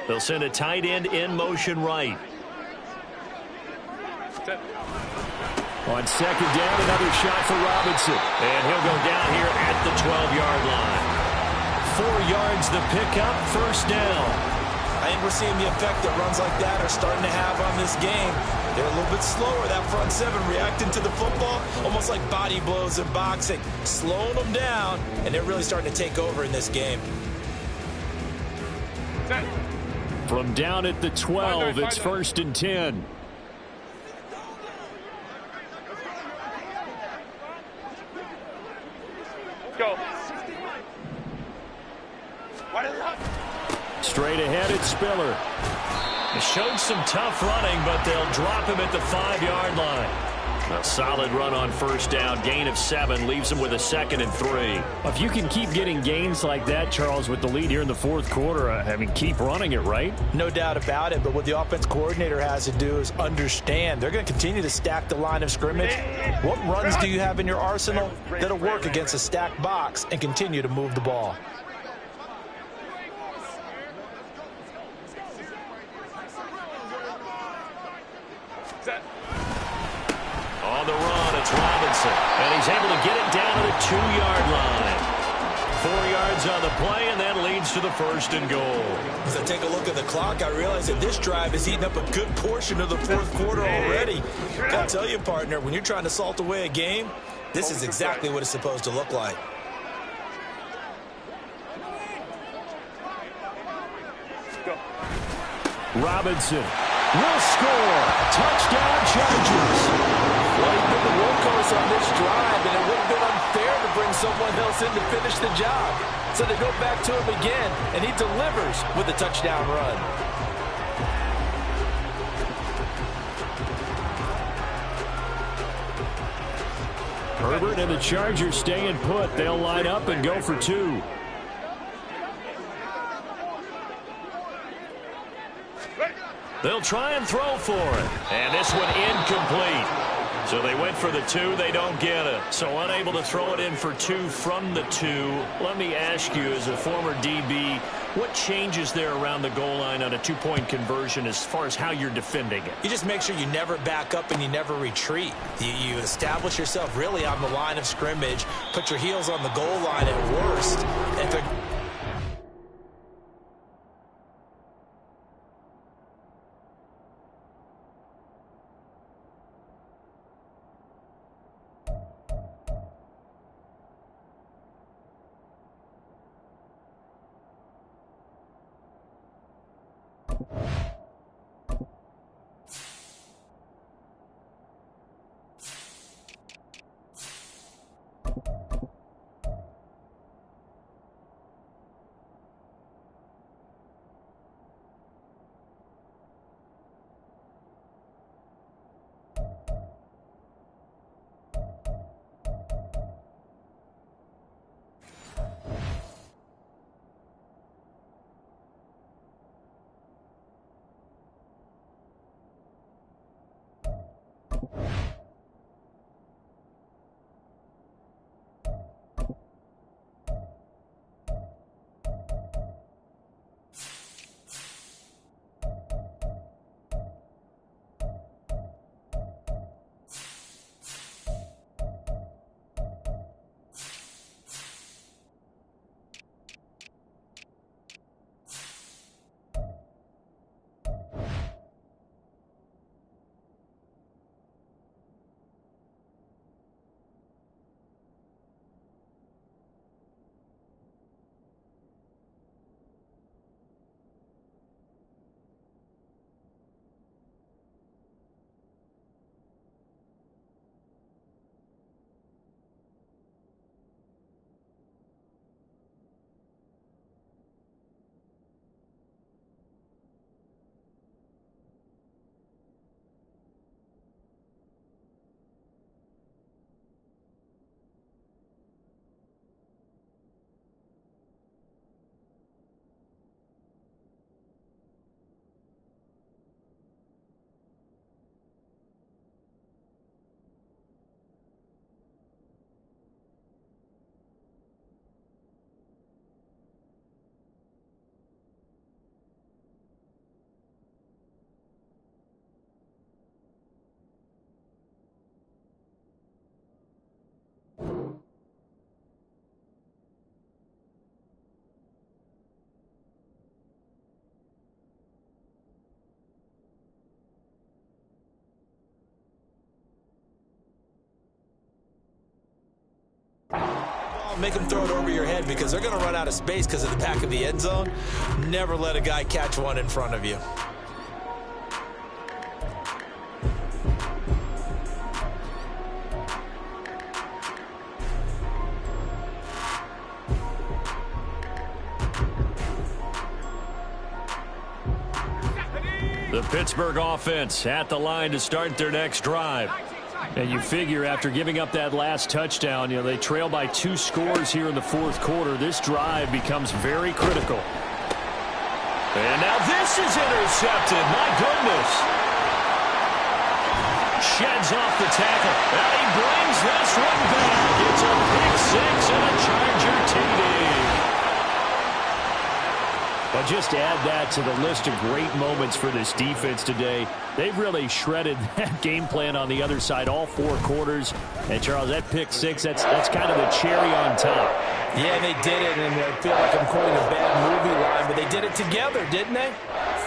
They'll send a tight end in motion right. On 2nd down, another shot for Robinson. And he'll go down here at the 12-yard line. 4 yards the pickup, first down. I think we're seeing the effect that runs like that are starting to have on this game. They're a little bit slower, that front seven, reacting to the football, almost like body blows in boxing, slowing them down, and they're really starting to take over in this game. From down at the 12, it's 1st and 10. Go. Straight ahead, it's Spiller. Showed some tough running, but they'll drop him at the 5-yard line. A solid run on first down. Gain of 7 leaves them with a 2nd and 3. If you can keep getting gains like that, Charles, with the lead here in the fourth quarter, I mean, keep running it, right? No doubt about it, but what the offense coordinator has to do is understand they're going to continue to stack the line of scrimmage. What runs do you have in your arsenal that'll work against a stacked box and continue to move the ball? On the run, it's Robinson. And he's able to get it down to the 2-yard line. 4 yards on the play, and that leads to the 1st and goal. As I take a look at the clock, I realize that this drive is eating up a good portion of the fourth quarter already. Gotta tell you, partner, when you're trying to salt away a game, this is exactly what it's supposed to look like. Robinson will score. Touchdown, Chargers. Well, he's been the workhorse on this drive, and it would have been unfair to bring someone else in to finish the job. So they go back to him again, and he delivers with a touchdown run. Herbert and the Chargers staying put. They'll line up and go for 2. They'll try and throw for it. And this one incomplete. So they went for the 2. They don't get it. So unable to throw it in for 2 from the 2. Let me ask you, as a former DB, what changes there around the goal line on a 2-point conversion as far as how you're defending it? You just make sure you never back up and you never retreat. You establish yourself really on the line of scrimmage, put your heels on the goal line at worst. If they're make them throw it over your head because they're going to run out of space because of the back of the end zone. Never let a guy catch one in front of you. The Pittsburgh offense at the line to start their next drive. And you figure after giving up that last touchdown, they trail by 2 scores here in the fourth quarter. This drive becomes very critical. And now this is intercepted. My goodness. Sheds off the tackle. And he brings this one back. It's a pick 6 and a Charger TD. But just add that to the list of great moments for this defense today. They've really shredded that game plan on the other side all 4 quarters. And, Charles, that pick 6, that's kind of the cherry on top. Yeah, they did it, and I feel like I'm quoting a bad movie line, but they did it together, didn't they?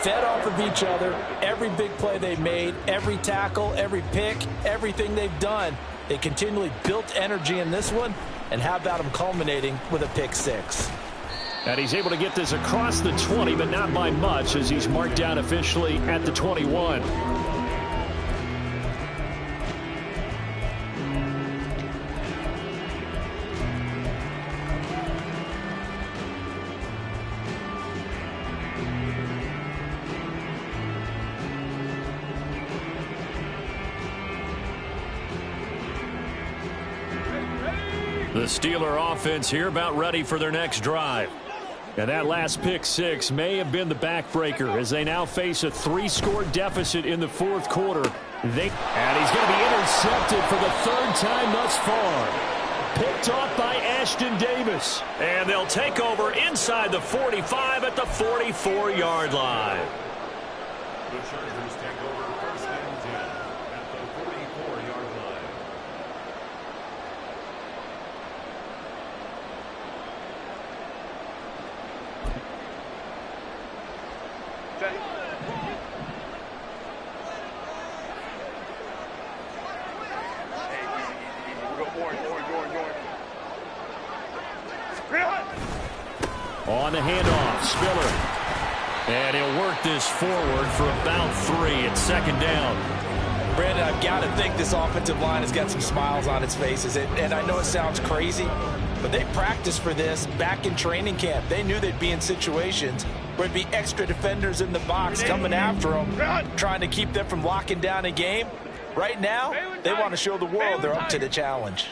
Fed off of each other. Every big play they made, every tackle, every pick, everything they've done. They continually built energy in this one, and how about them culminating with a pick 6? And he's able to get this across the 20, but not by much, as he's marked down officially at the 21. The Steeler offense here about ready for their next drive. And that last pick 6 may have been the backbreaker as they now face a 3-score deficit in the fourth quarter. And he's going to be intercepted for the 3rd time thus far. Picked off by Ashton Davis. And they'll take over inside the 45 at the 44-yard line. The Chargers take over 1st and 10 at the 44-yard line. Set. Hey, easy. We'll go orange. On the handoff, Spiller. And he'll work this forward for about 3. It's 2nd down. Brandon, I've got to think this offensive line has got some smiles on its faces. And I know it sounds crazy, but they practiced for this back in training camp. They knew they'd be in situations where it'd be extra defenders in the box coming after them, trying to keep them from locking down a game. Right now, they want to show the world they're up to the challenge.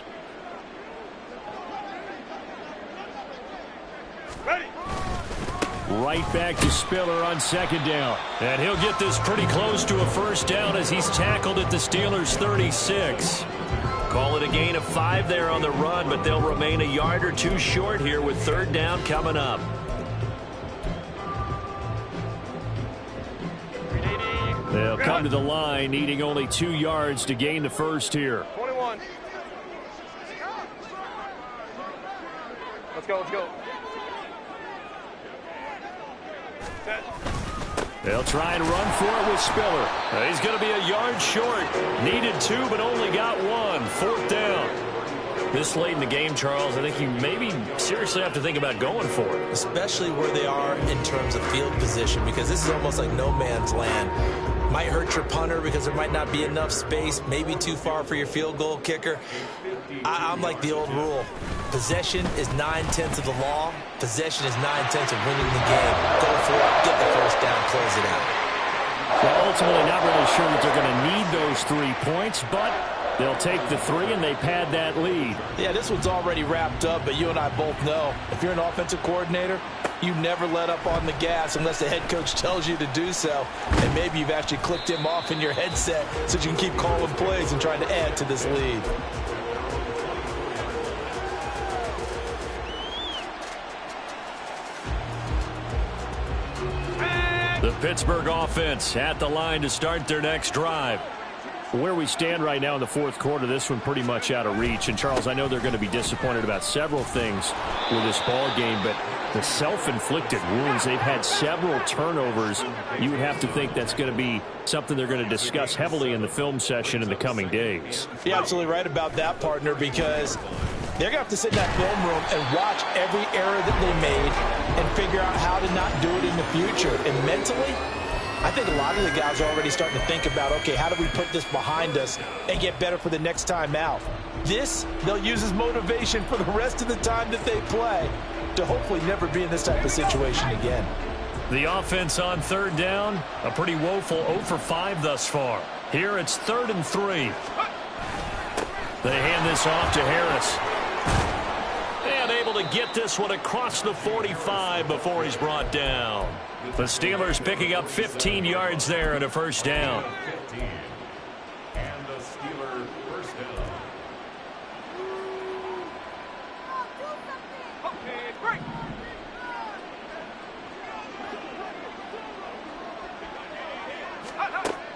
Ready. Right back to Spiller on 2nd down. And he'll get this pretty close to a 1st down as he's tackled at the Steelers' 36. Call it a gain of 5 there on the run, but they'll remain a yard or 2 short here with 3rd down coming up. They'll come to the line, needing only 2 yards to gain the 1st here. 21. Let's go. Set. They'll try and run for it with Spiller. He's going to be a yard short. Needed 2, but only got 1. 4th down. This late in the game, Charles, I think you maybe seriously have to think about going for it. Especially where they are in terms of field position, because this is almost like no man's land. Might hurt your punter because there might not be enough space, maybe too far for your field goal kicker. I'm like the old rule. Possession is 9/10 of the law. Possession is 9/10 of winning the game. Go for it, get the 1st down, close it out. Well, ultimately not really sure that they're going to need those 3 points, but they'll take the 3 and they pad that lead. Yeah, this one's already wrapped up, but you and I both know if you're an offensive coordinator, you never let up on the gas unless the head coach tells you to do so. And maybe you've actually clicked him off in your headset so you can keep calling plays and trying to add to this lead. The Pittsburgh offense at the line to start their next drive. Where we stand right now in the fourth quarter, this one pretty much out of reach. And, Charles, I know they're going to be disappointed about several things with this ball game, but the self-inflicted wounds, they've had several turnovers. You would have to think that's going to be something they're going to discuss heavily in the film session in the coming days. You're absolutely right about that, partner, because they're going to have to sit in that film room and watch every error that they made and figure out how to not do it in the future. And mentally, I think a lot of the guys are already starting to think about, okay, how do we put this behind us and get better for the next time out? This, they'll use as motivation for the rest of the time that they play to hopefully never be in this type of situation again. The offense on 3rd down, a pretty woeful 0 for 5 thus far. Here it's 3rd and 3. They hand this off to Harris. And able to get this one across the 45 before he's brought down. The Steelers picking up 15 yards there and a first down. 15. And the Steeler first down. Okay, break.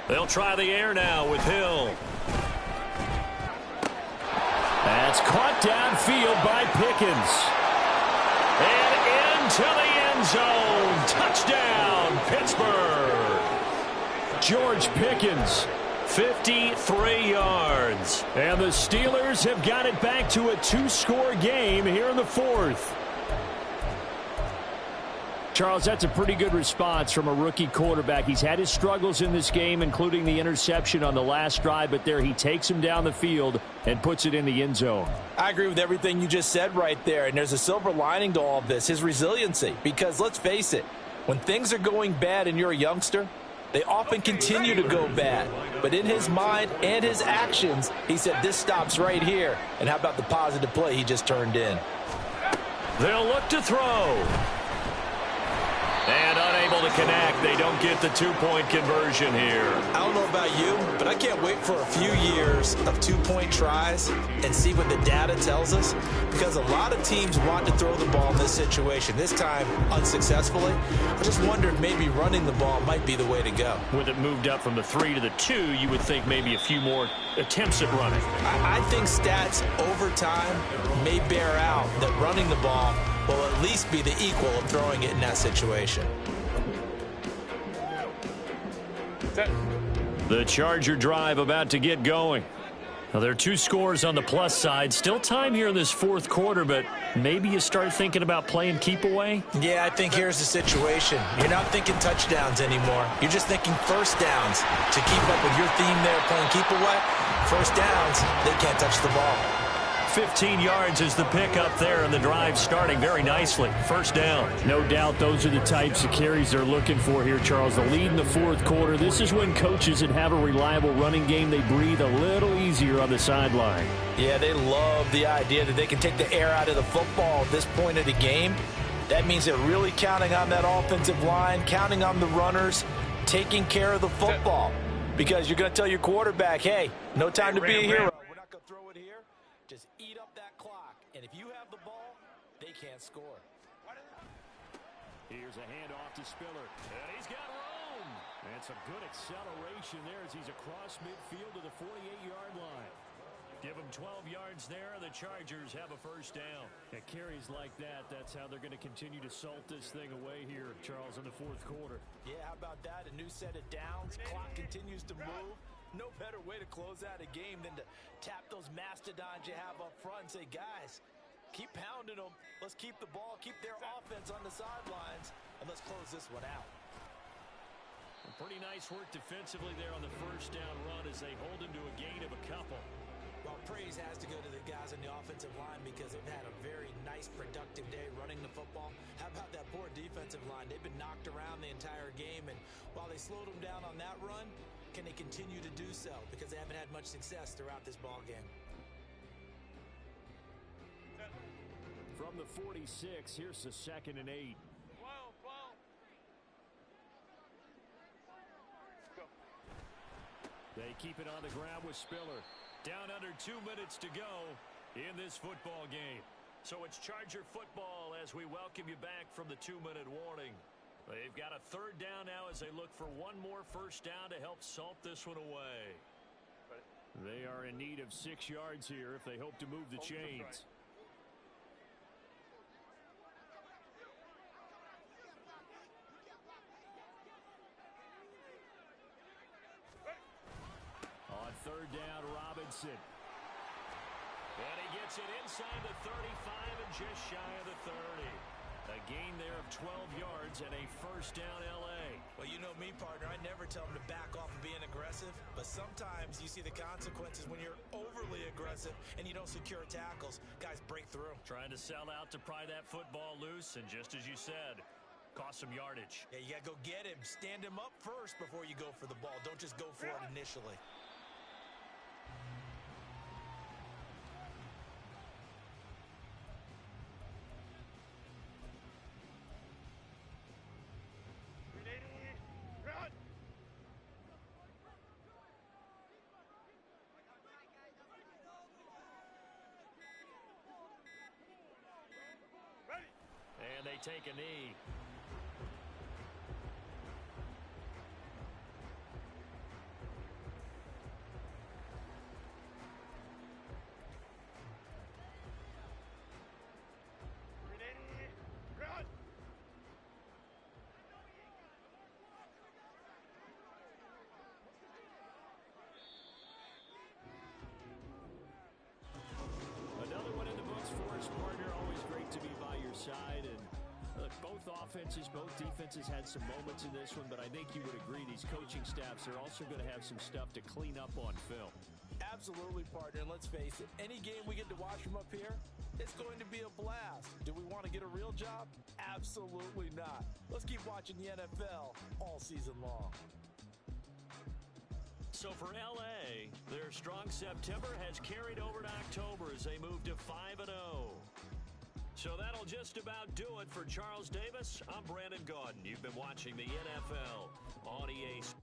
They'll try the air now with Hill. That's caught downfield by Pickens. And into the end zone. Touchdown, Pittsburgh. George Pickens, 53 yards. And the Steelers have got it back to a two-score game here in the fourth. Charles, that's a pretty good response from a rookie quarterback. He's had his struggles in this game, including the interception on the last drive, but there he takes him down the field and puts it in the end zone. I agree with everything you just said right there, and there's a silver lining to all of this, his resiliency. Because let's face it, when things are going bad and you're a youngster, they often continue to go bad. But in his mind and his actions, he said, this stops right here. And how about the positive play he just turned in? They'll look to throw. And unable to connect. They don't get the two-point conversion here. I don't know about you, but I can't wait for a few years of two-point tries and see what the data tells us, because a lot of teams want to throw the ball in this situation, this time unsuccessfully. I just wonder if maybe running the ball might be the way to go. With it moved up from the 3 to the 2, you would think maybe a few more attempts at running. I think stats over time may bear out that running the ball will at least be the equal of throwing it in that situation. The Charger drive about to get going. Now, there are two scores on the plus side. Still time here in this fourth quarter, but maybe you start thinking about playing keep away? Yeah, I think here's the situation. You're not thinking touchdowns anymore. You're just thinking first downs. To keep up with your theme there, playing keep away, first downs, they can't touch the ball. 15 yards is the pickup there, and the drive starting very nicely. First down. No doubt those are the types of carries they're looking for here, Charles. The lead in the fourth quarter. This is when coaches that have a reliable running game, they breathe a little easier on the sideline. Yeah, they love the idea that they can take the air out of the football at this point of the game. That means they're really counting on that offensive line, counting on the runners, taking care of the football. Because you're going to tell your quarterback, hey, no time to be a hero. We're not going to throw it here. Just eat up that clock. And if you have the ball, they can't score. Here's a handoff to Spiller. And he's got room. And it's a good acceleration there as he's across midfield to the 48-yard line. Give him 12 yards there. The Chargers have a first down. At carries like that, that's how they're going to continue to salt this thing away here, Charles, in the fourth quarter. Yeah, how about that? A new set of downs. Clock continues to move. No better way to close out a game than to tap those mastodons you have up front and say, guys, keep pounding them. Let's keep the ball, keep their offense on the sidelines, and let's close this one out. Pretty nice work defensively there on the first down run as they hold him to a gain of a couple. Well, praise has to go to the guys on the offensive line because they've had a very nice, productive day running the football. How about that poor defensive line? They've been knocked around the entire game, and while they slowed them down on that run, can they continue to do so? Because they haven't had much success throughout this ball game. From the 46, here's the 2nd and 8. They keep it on the ground with Spiller. Down under 2 minutes to go in this football game. So it's Charger football as we welcome you back from the 2-minute warning. They've got a third down now as they look for one more first down to help salt this one away. They are in need of 6 yards here if they hope to move the chains. On third down, Robinson. And he gets it inside the 35 and just shy of the 30. A gain there of 12 yards and a first down LA. Well, you know me, partner. I never tell them to back off of being aggressive, but sometimes you see the consequences when you're overly aggressive and you don't secure tackles. Guys break through. Trying to sell out to pry that football loose, and just as you said, cost some yardage. Yeah, you got to go get him. Stand him up first before you go for the ball. Don't just go for it initially. take a knee. Run! Another one in the books for his partner. Always great to be by your side. And look, both offenses, both defenses had some moments in this one, but I think you would agree these coaching staffs are also going to have some stuff to clean up on film. Absolutely, partner. And let's face it, any game we get to watch from up here, it's going to be a blast. Do we want to get a real job? Absolutely not. Let's keep watching the NFL all season long. So for LA, their strong September has carried over to October as they move to 5-0. So that'll just about do it for Charles Davis. I'm Brandon Gaudin. You've been watching the NFL on EA Sports.